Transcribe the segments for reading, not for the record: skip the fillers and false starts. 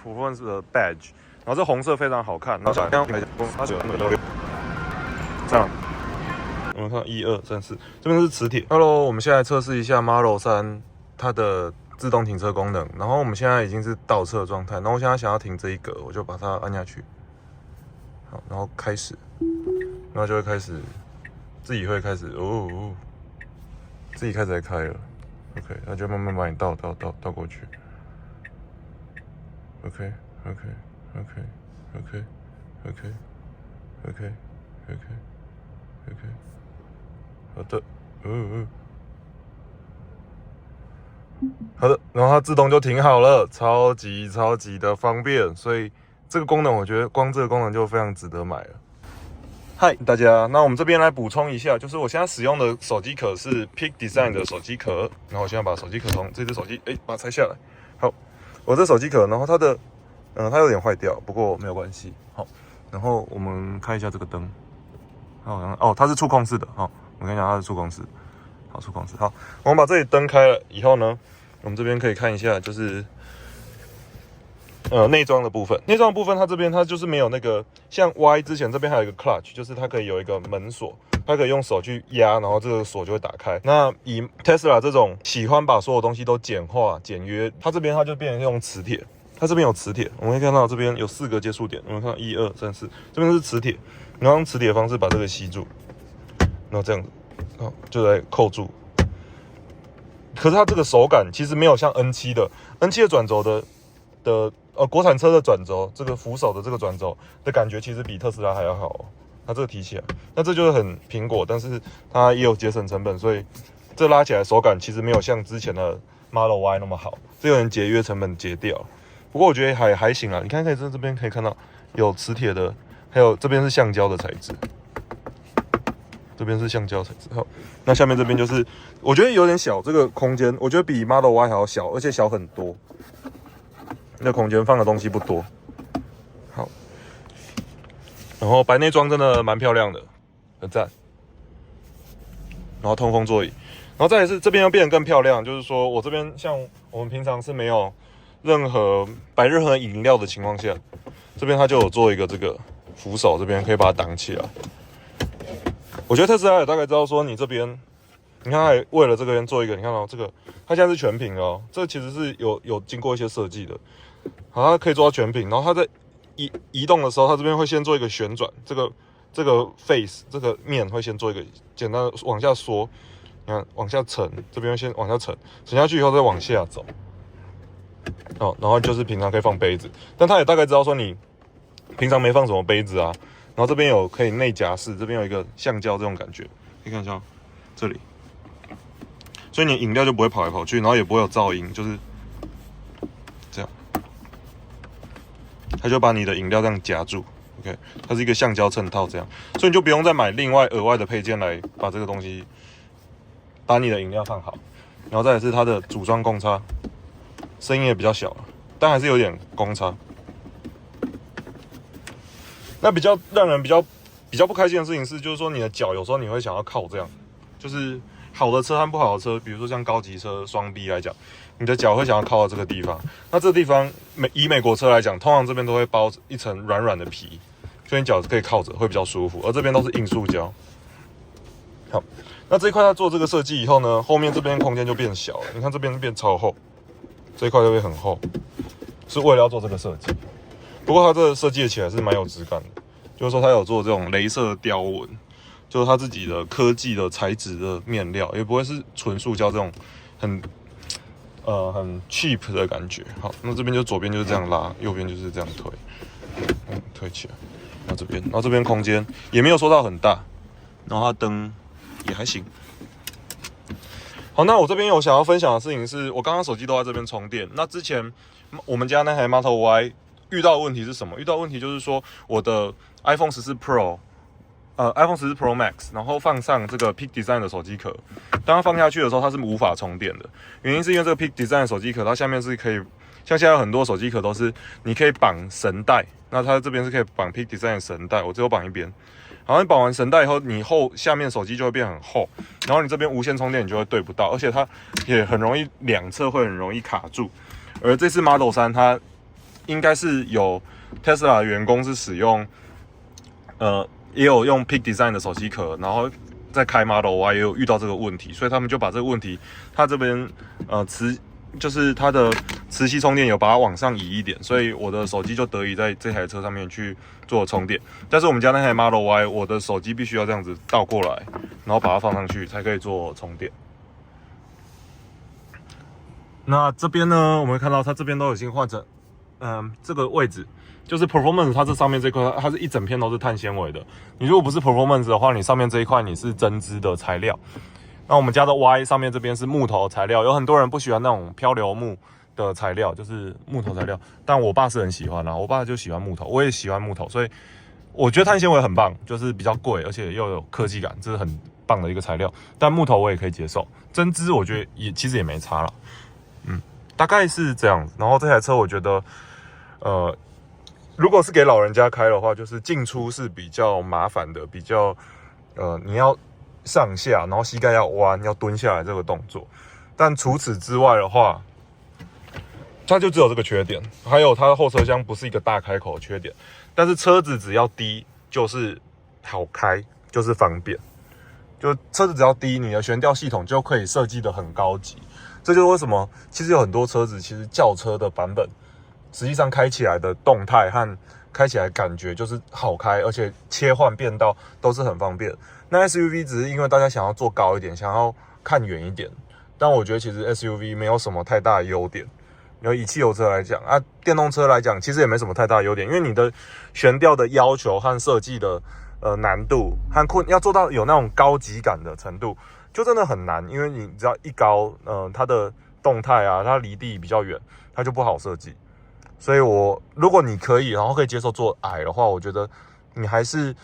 performance 的 badge， 然后这红色非常好看，然后这样，我们看1、2、3、4，这边是磁铁。Hello， 我们现在测试一下 Model 3它的自动停车功能，然后我们现在已经是倒车状态，然后我现在想要停这一格，我就把它按下去，好，然后开始，然后就会开始，自己会开始自己开始在开了 ，OK， 那就慢慢把你倒过去 ，OK， 好的，好的，然后它自动就停好了，超级的方便，所以这个功能我觉得光这个功能就非常值得买了。嗨，大家，那我们这边来补充一下，就是我现在使用的手机壳是 Peak Design 的手机壳，然后我现在把手机壳从这只手机，把它拆下来。好，我这手机壳，然后它的，它有点坏掉，不过没有关系。好，然后我们看一下这个灯，它是触控式的，好，我跟你讲它是触控式，好，触控式，好，我们把这里灯开了以后呢，我们这边可以看一下，就是内装的部分，它这边它就是没有那个像 Y 之前这边还有一个 clutch， 就是它可以有一个门锁，它可以用手去压，然后这个锁就会打开。那以 Tesla 这种喜欢把所有东西都简化简约，它这边它就变成用磁铁，它这边有磁铁，我们可以看到这边有4个接触点，我们看到1、2、3、4，这边是磁铁，然后用磁铁的方式把这个吸住，然后这样子，就来扣住。可是它这个手感其实没有像 N7 的转轴的国产车的转轴，这个扶手的这个转轴的感觉，其实比特斯拉还要好哦。它这个提起来，那这就是很苹果，但是它也有节省成本，所以这拉起来手感其实没有像之前的 Model Y 那么好，这有点节约成本节掉。不过我觉得还行啊，你看可以这边可以看到有磁铁的，还有这边是橡胶的材质。这边是橡胶材质，好，那下面这边就是我觉得有点小，这个空间我觉得比 Model Y 还要小，而且小很多。那空间放的东西不多，好，然后白内装真的蛮漂亮的，很赞。然后通风座椅，然后再来是这边要变得更漂亮，就是说我这边像我们平常是没有摆任何饮料的情况下，这边它就有做一个这个扶手，这边可以把它挡起来。我觉得特斯拉也大概知道说你这边，你看它还为了这个边做一个，你看到这个，它现在是全屏的哦，这其实是有经过一些设计的，好，它可以做到全屏，然后它在移动的时候，它这边会先做一个旋转，这个 face 这个面会先做一个简单的往下缩，你看往下沉，这边先往下沉下去以后再往下走，哦，然后就是平常可以放杯子，但它也大概知道说你平常没放什么杯子啊。然后这边有可以内夹式，这边有一个橡胶这种感觉，可以看一下这里，所以你饮料就不会跑来跑去，然后也不会有噪音，就是这样，它就把你的饮料这样夹住 ，OK， 它是一个橡胶衬套这样，所以你就不用再买另外额外的配件来把这个东西，把你的饮料放好，然后再来是它的组装公差，声音也比较小，但还是有点公差。那比较让人比较不开心的事情是，就是说你的脚有时候你会想要靠这样，就是好的车和不好的车，比如说像高级车双 B 来讲，你的脚会想要靠到这个地方。那这个地方以美国车来讲，通常这边都会包一层软软的皮，所以你脚可以靠着会比较舒服。而这边都是硬塑胶。好，那这一块它做这个设计以后呢，后面这边空间就变小了。你看这边变超厚，这一块就会很厚，是为了要做这个设计。不过它这个设计起来是蛮有质感的，就是说它有做这种雷射雕纹，就是它自己的科技的材质的面料，也不会是纯塑胶这种很 cheap 的感觉。好，那这边就左边就是这样拉，右边就是这样推，推起来。然后这边空间也没有说到很大，然后它灯也还行。好，那我这边有想要分享的事情是，我刚刚手机都在这边充电。那之前我们家那台 Model Y 遇到的问题是什么？遇到的问题就是说，我的 iPhone 14 Pro，iPhone 14 Pro Max， 然后放上这个 Peak Design 的手机壳，当它放下去的时候，它是无法充电的。原因是因为这个 Peak Design 的手机壳，它下面是可以，像现在有很多手机壳都是你可以绑绳带，那它这边是可以绑 Peak Design 的绳带，我只有绑一边。然后你绑完绳带以后，你下面手机就会变很厚，然后你这边无线充电你就会对不到，而且它也很容易两侧会很容易卡住。而这次 Model 3应该是有 Tesla 的员工是使用也有用 Peak Design 的手机壳，然后在开 Model Y 也有遇到这个问题，所以他们就把这个问题，它这边就是它的磁吸充电有把它往上移一点，所以我的手机就得以在这台车上面去做充电。但是我们家那台 Model Y， 我的手机必须要这样子倒过来，然后把它放上去才可以做充电。那这边呢，我们会看到它这边都已经换成，这个位置就是 Performance， 它这上面这块它是一整片都是碳纤维的。你如果不是 Performance 的话，你上面这一块你是针织的材料。那我们家的 Y 上面这边是木头材料，有很多人不喜欢那种漂流木的材料，就是木头材料，但我爸是很喜欢啦，我爸就喜欢木头，我也喜欢木头，所以我觉得碳纤维很棒，就是比较贵，而且又有科技感，这是很棒的一个材料。但木头我也可以接受，针织我觉得其实也没差啦。大概是这样子。然后这台车我觉得，如果是给老人家开的话，就是进出是比较麻烦的，比较你要上下，然后膝盖要弯，要蹲下来这个动作。但除此之外的话，它就只有这个缺点，还有它的后车厢不是一个大开口的缺点。但是车子只要低，就是好开，就是方便。就车子只要低，你的悬吊系统就可以设计得很高级。这就是为什么其实有很多车子，其实轿车的版本，实际上开起来的动态和开起来感觉就是好开，而且切换变道都是很方便。那 SUV 只是因为大家想要做高一点，想要看远一点，但我觉得其实 SUV 没有什么太大的优点。以汽油车来讲啊，电动车来讲，其实也没什么太大的优点，因为你的悬吊的要求和设计的难度和要做到有那种高级感的程度，就真的很难。因为你只要一高，它的动态啊，它离地比较远，它就不好设计。所以如果你可以，然后可以接受做矮的话，我觉得你还是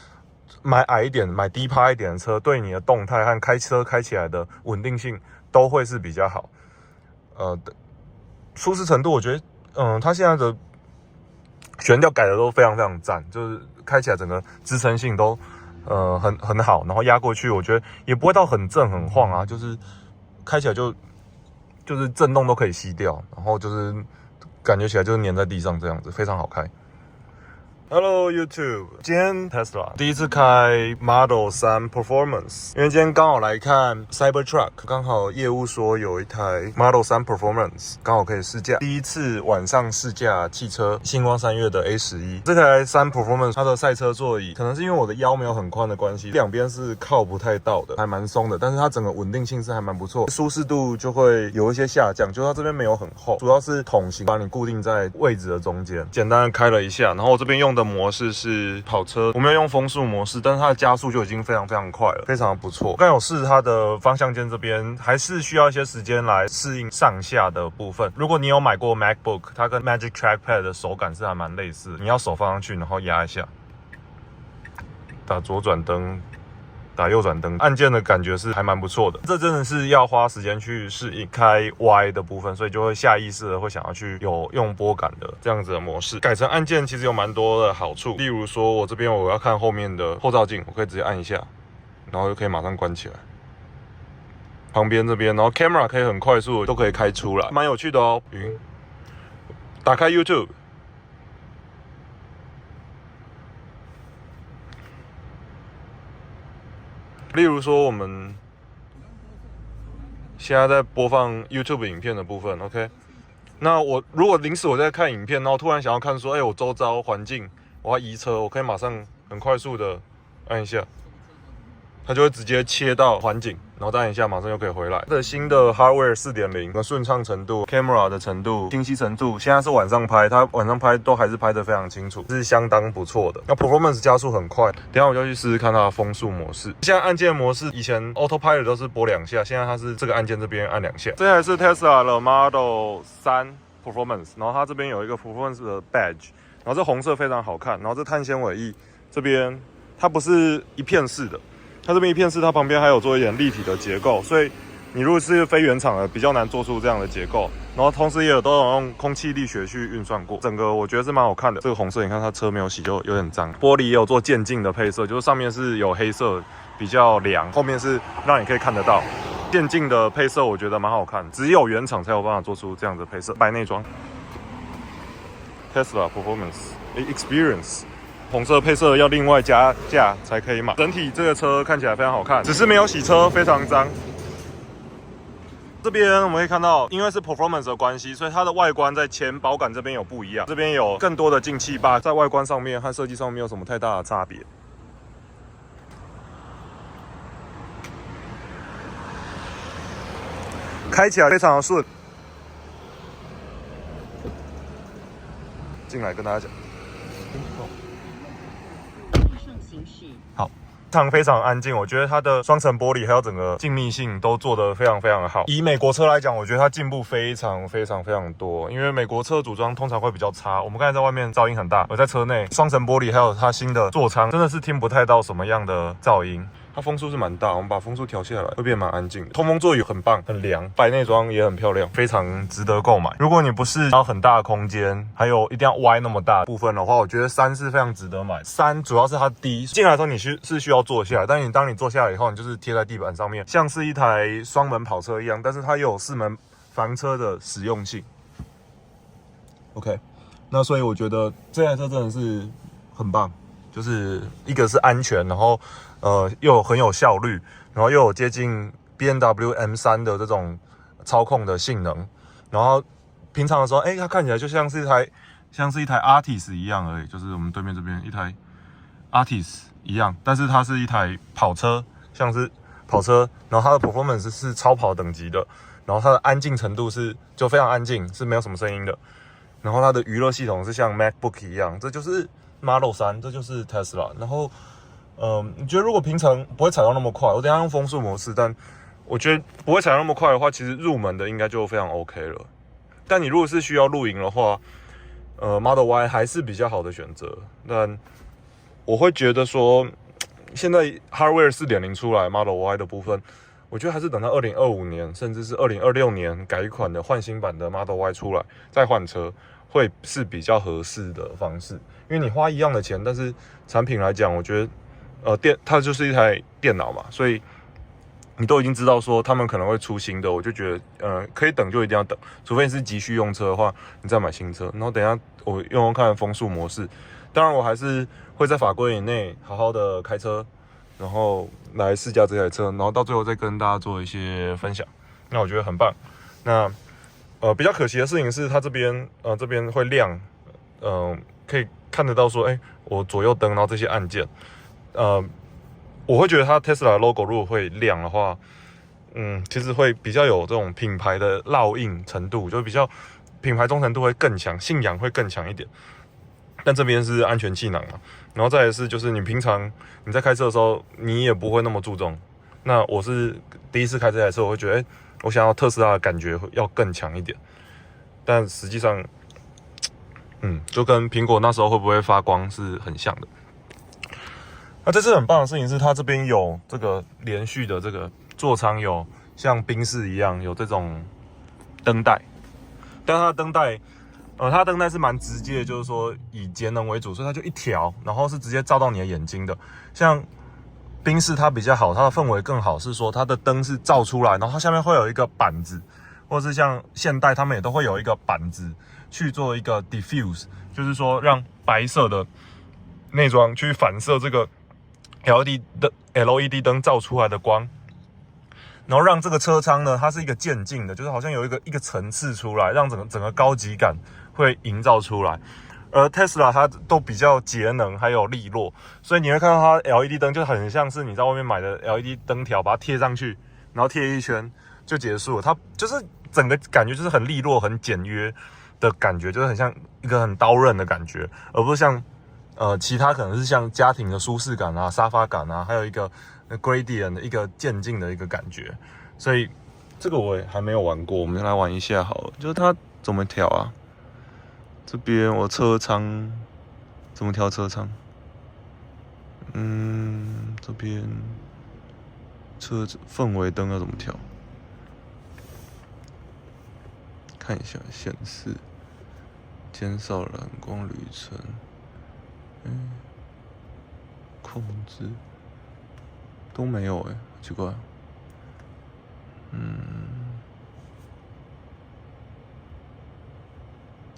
买矮一点、买低趴一点的车，对你的动态和开车开起来的稳定性都会是比较好。舒适程度，我觉得，它现在的悬吊改的都非常非常赞，就是开起来整个支撑性都很好，然后压过去，我觉得也不会到很震很晃啊，就是开起来就是震动都可以吸掉，然后就是感觉起来就是粘在地上这样子，非常好开。Hello YouTube， 今天 Tesla 第一次开 Model 3 Performance， 因为今天刚好来看 Cybertruck， 刚好业务说有一台 Model 3 Performance 刚好可以试驾，第一次晚上试驾汽车星光3月的 A11。这台3 Performance 它的赛车座椅，可能是因为我的腰没有很宽的关系，两边是靠不太到的，还蛮松的，但是它整个稳定性是还蛮不错，舒适度就会有一些下降，就它这边没有很厚，主要是筒型把你固定在位置的中间。简单的开了一下，然后我这边用的模式是跑车，我没有用风速模式，但是它的加速就已经非常非常快了，非常的不错。刚有试它的方向键这边，还是需要一些时间来适应上下的部分。如果你有买过 MacBook， 它跟 Magic Trackpad 的手感是还蛮类似的，你要手放上去，然后压一下，打左转灯，打右转灯，按键的感觉是还蛮不错的。这真的是要花时间去适应开 Y 的部分，所以就会下意识的会想要去有用拨感的这样子的模式。改成按键其实有蛮多的好处，例如说我这边我要看后面的后照镜，我可以直接按一下，然后就可以马上关起来。旁边这边，然后 camera 可以很快速都可以开出来，蛮有趣的哦。打开 YouTube。例如说，我们现在在播放 YouTube 影片的部分 ，OK？ 那如果临时我在看影片，然后突然想要看说，我周遭环境，我要移车，我可以马上很快速的按一下，它就会直接切到环景，然后再按一下，马上就可以回来。这新的 Hardware 4.0 的顺畅程度、Camera 的程度、清晰程度，现在是晚上拍，它晚上拍都还是拍得非常清楚，是相当不错的。那 Performance 加速很快，等一下我就去试试看它的风速模式。现在按键模式，以前 Autopilot 都是拨2下，现在它是这个按键这边按2下。这台是 Tesla 的 Model 3 Performance， 然后它这边有一个 Performance 的 Badge， 然后这红色非常好看，然后这碳纤维翼这边它不是一片式的。它这边一片式，它旁边还有做一点立体的结构，所以你如果是非原厂的，比较难做出这样的结构。然后同时也都有用空气力学去运算过，整个我觉得是蛮好看的。这个红色，你看它车没有洗就有点脏。玻璃也有做渐进的配色，就是上面是有黑色，比较凉，后面是让你可以看得到。渐进的配色我觉得蛮好看，只有原厂才有办法做出这样的配色。白内装。Tesla Performance Experience。红色配色要另外加价才可以买。整体这个车看起来非常好看，只是没有洗车，非常脏。这边我们可以看到，因为是 performance 的关系，所以它的外观在前保杆这边有不一样。这边有更多的进气坝，在外观上面和设计上没有什么太大的差别。开起来非常的顺。进来跟大家讲。好，非常安静。我觉得它的双层玻璃还有整个静谧性都做得非常非常的好。以美国车来讲，我觉得它进步非常非常非常多。因为美国车组装通常会比较差。我们刚才在外面噪音很大，我在车内双层玻璃还有它新的座舱，真的是听不太到什么样的噪音。它风速是蛮大，我们把风速调下来，会变蛮安静的。通风座椅很棒，很凉，白内装也很漂亮，非常值得购买。如果你不是要很大的空间，还有一定要歪那么大部分的话，我觉得3是非常值得买。3主要是它低，进来的时候你是需要坐下来，但当你坐下来以后，你就是贴在地板上面，像是一台双门跑车一样，但是它又有4门房车的实用性。OK， 那所以我觉得这台车真的是很棒。就是一个是安全，然后又很有效率，然后又有接近 BMW M3 的这种操控的性能，然后平常的时候，它看起来就像是一台 Artis 一样而已，就是我们对面这边一台 Artis 一样，但是它是一台跑车，像是跑车，然后它的 performance 是超跑等级的，然后它的安静程度就非常安静，是没有什么声音的，然后它的娱乐系统是像 MacBook 一样，这就是 Model 3，这就是 Tesla。然后，你觉得如果平常不会踩到那么快，我等一下用风速模式，但我觉得不会踩到那么快的话，其实入门的应该就非常 OK 了。但你如果是需要露营的话，Model Y 还是比较好的选择。但我会觉得说，现在 Hardware 4.0 出来 ，Model Y 的部分，我觉得还是等到2025年，甚至是2026年改款的换新版的 Model Y 出来再换车。会是比较合适的方式，因为你花一样的钱，但是产品来讲，我觉得它就是一台电脑嘛，所以你都已经知道说他们可能会出新的，我就觉得可以等就一定要等，除非你是急需用车的话，你再买新车。然后等一下我用看风速模式，当然我还是会在法规以内好好的开车，然后来试驾这台车，然后到最后再跟大家做一些分享。那我觉得很棒。那比较可惜的事情是，它这边会亮，可以看得到说，我左右灯，然后这些按键，我会觉得它 Tesla 的 logo 如果会亮的话，其实会比较有这种品牌的烙印程度，就比较品牌忠诚度会更强，信仰会更强一点。但这边是安全气囊嘛，然后再来是就是你平常你在开车的时候，你也不会那么注重。那我是第一次开这台车，我会觉得，我想要特斯拉的感觉要更强一点，但实际上，就跟苹果那时候会不会发光是很像的。那这次很棒的事情是，它这边有这个连续的这个座舱，有像宾士一样有这种灯带，但它的灯带，它的灯带是蛮直接的，就是说以节能为主，所以它就一条，然后是直接照到你的眼睛的，像。宾士它比较好，它的氛围更好，是说它的灯是照出来，然后它下面会有一个板子，或者是像现代他们也都会有一个板子去做一个 diffuse， 就是说让白色的内装去反射这个 LED 灯照出来的光，然后让这个车舱呢，它是一个渐进的，就是好像有一个层次出来，让整个高级感会营造出来。而 Tesla 它都比较节能，还有利落，所以你会看到它 LED 灯就很像是你在外面买的 LED 灯条，把它贴上去，然后贴一圈就结束了。它就是整个感觉就是很利落、很简约的感觉，就是很像一个很刀刃的感觉，而不是像其他可能是像家庭的舒适感啊、沙发感啊，还有一个 gradient 的一个渐进的一个感觉。所以这个我也还没有玩过，我们来玩一下好了。就是它怎么调啊？这边我车舱怎么调车舱？这边车子氛围灯要怎么调？看一下显示，减少蓝光旅程，控制都没有奇怪。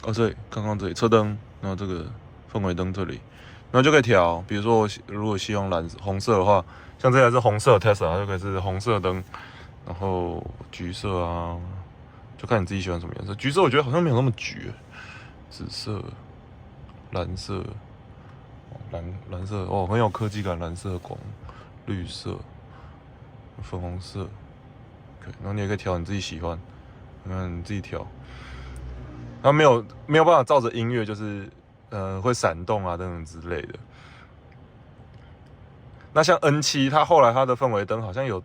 哦，对，刚刚这里车灯，然后这个氛围灯这里，然后就可以调。比如说我如果希望红色的话，像这台是红色 Tesla， 就可以是红色灯，然后橘色啊，就看你自己喜欢什么颜色。橘色我觉得好像没有那么橘，紫色、蓝色。蓝色哦，很有科技感，蓝色光，绿色、粉红色，然后你也可以调你自己喜欢，你自己调。它没有办法照着音乐，就是会闪动啊等等之类的。那像 N7，它后来它的氛围灯好像有，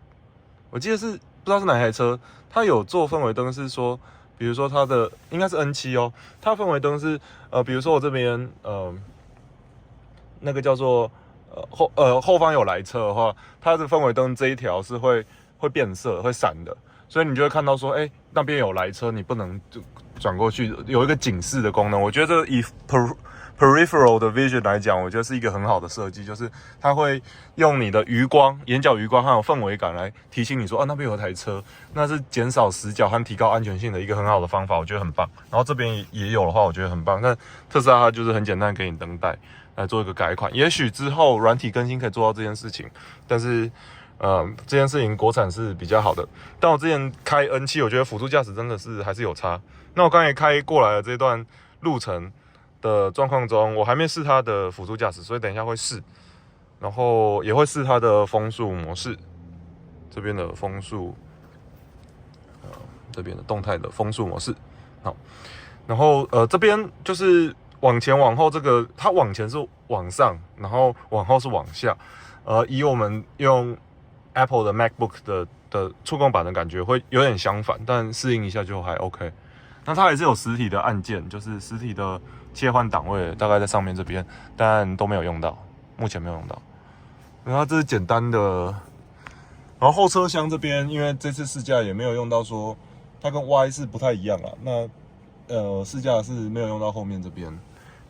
我记得是不知道是哪台车，它有做氛围灯，是说，比如说它的应该是 N7哦，它的氛围灯是比如说我这边那个叫做后方有来车的话，它的氛围灯这一条是会变色、会闪的，所以你就会看到说，那边有来车，你不能就转过去，有一个警示的功能。我觉得这以 peripheral 的 vision 来讲，我觉得是一个很好的设计，就是它会用你的余光、眼角余光还有氛围感来提醒你说，那边有台车，那是减少死角和提高安全性的一个很好的方法，我觉得很棒。然后这边也有的话，我觉得很棒。那特斯拉它就是很简单给你灯带来做一个改款，也许之后软体更新可以做到这件事情，但是这件事情国产是比较好的。但我之前开 N7， 我觉得辅助驾驶真的是还是有差。那我刚才开过来的这段路程的状况中，我还没试它的辅助驾驶，所以等一下会试，然后也会试它的风速模式，这边的风速，这边的动态的风速模式。好，然后这边就是往前往后，这个它往前是往上，然后往后是往下。以我们用 Apple 的 MacBook 的触控板的感觉会有点相反，但适应一下就还 OK。那它还是有实体的按键，就是实体的切换档位，大概在上面这边，但都没有用到，目前没有用到。然后这是简单的，然后后车厢这边，因为这次试驾也没有用到说它跟 Y 是不太一样啊。那试驾是没有用到后面这边。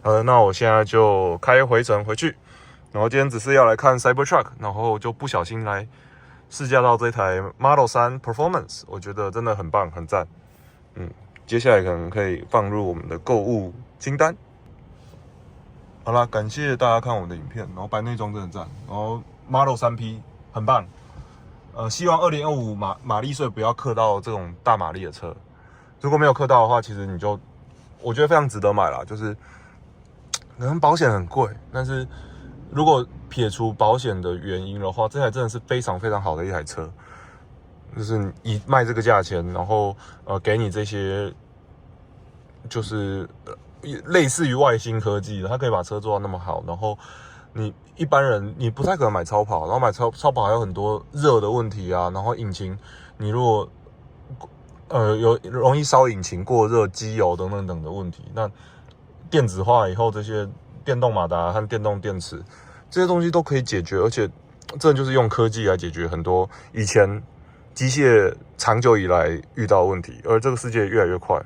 那我现在就开回程回去。然后今天只是要来看 Cybertruck， 然后就不小心来试驾到这台 Model 3 Performance， 我觉得真的很棒，很赞。接下来可能可以放入我们的购物清单。好啦，感谢大家看我的影片，然后白内装真的赞，然后 Model 3P 很棒。希望2025马力税不要克到这种大马力的车。如果没有克到的话，其实我觉得非常值得买啦。就是可能保险很贵，但是如果撇除保险的原因的话，这台真的是非常非常好的一台车。就是以卖这个价钱，然后给你这些就是类似于外星科技的，它可以把车做到那么好，然后你一般人你不太可能买超跑，然后买超跑还有很多热的问题啊，然后引擎你如果有容易烧引擎过热、机油等等等的问题，那电子化以后这些电动马达和电动电池这些东西都可以解决，而且这就是用科技来解决很多以前机械长久以来遇到的问题，而这个世界越来越快。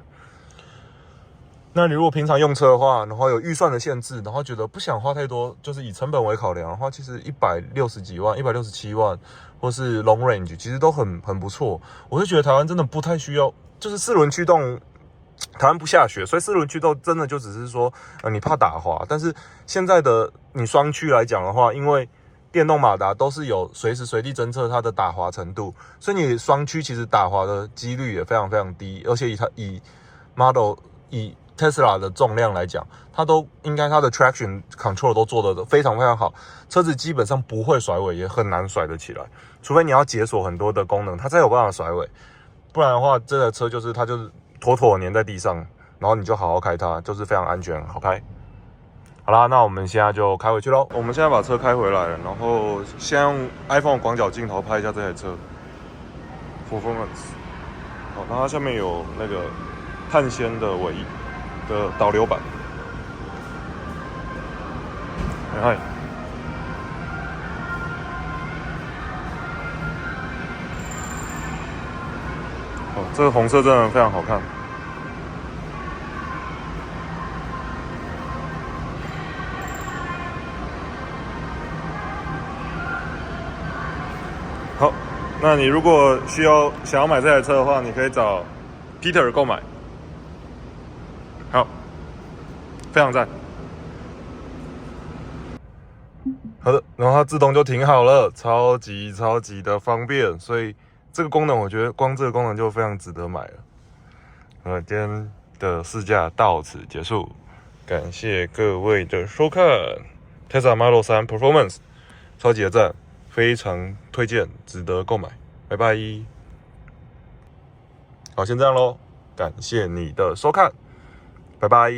那你如果平常用车的话，然后有预算的限制，然后觉得不想花太多，就是以成本为考量的话，其实160几万、167万，或是 long range， 其实都很不错。我是觉得台湾真的不太需要，就是四轮驱动，台湾不下雪，所以四轮驱动真的就只是说，你怕打滑。但是现在的你双驱来讲的话，因为电动马达都是有随时随地侦测它的打滑程度，所以你双驱其实打滑的几率也非常非常低，而且以 Tesla 的重量来讲，它都应该它的 traction control 都做得非常非常好，车子基本上不会甩尾，也很难甩得起来，除非你要解锁很多的功能，它才有办法甩尾，不然的话，这台车它就是妥妥粘在地上，然后你就好好开它，就是非常安全好开。好啦，那我们现在就开回去咯。我们现在把车开回来了，然后先用 iPhone 广角镜头拍一下这台车 Performance。好，那它下面有那个碳纤的尾翼的导流板。嗨，哦，这个红色真的非常好看。好，那你如果想要买这台车的话，你可以找 Peter 购买。好，非常赞。好的，然后它自动就停好了，超级的方便，所以这个功能我觉得光这个功能就非常值得买了。今天的试驾到此结束，感谢各位的收看。Tesla Model 3 Performance 超级的赞，非常推荐，值得购买。拜拜。好，先这样咯，感谢你的收看，拜拜。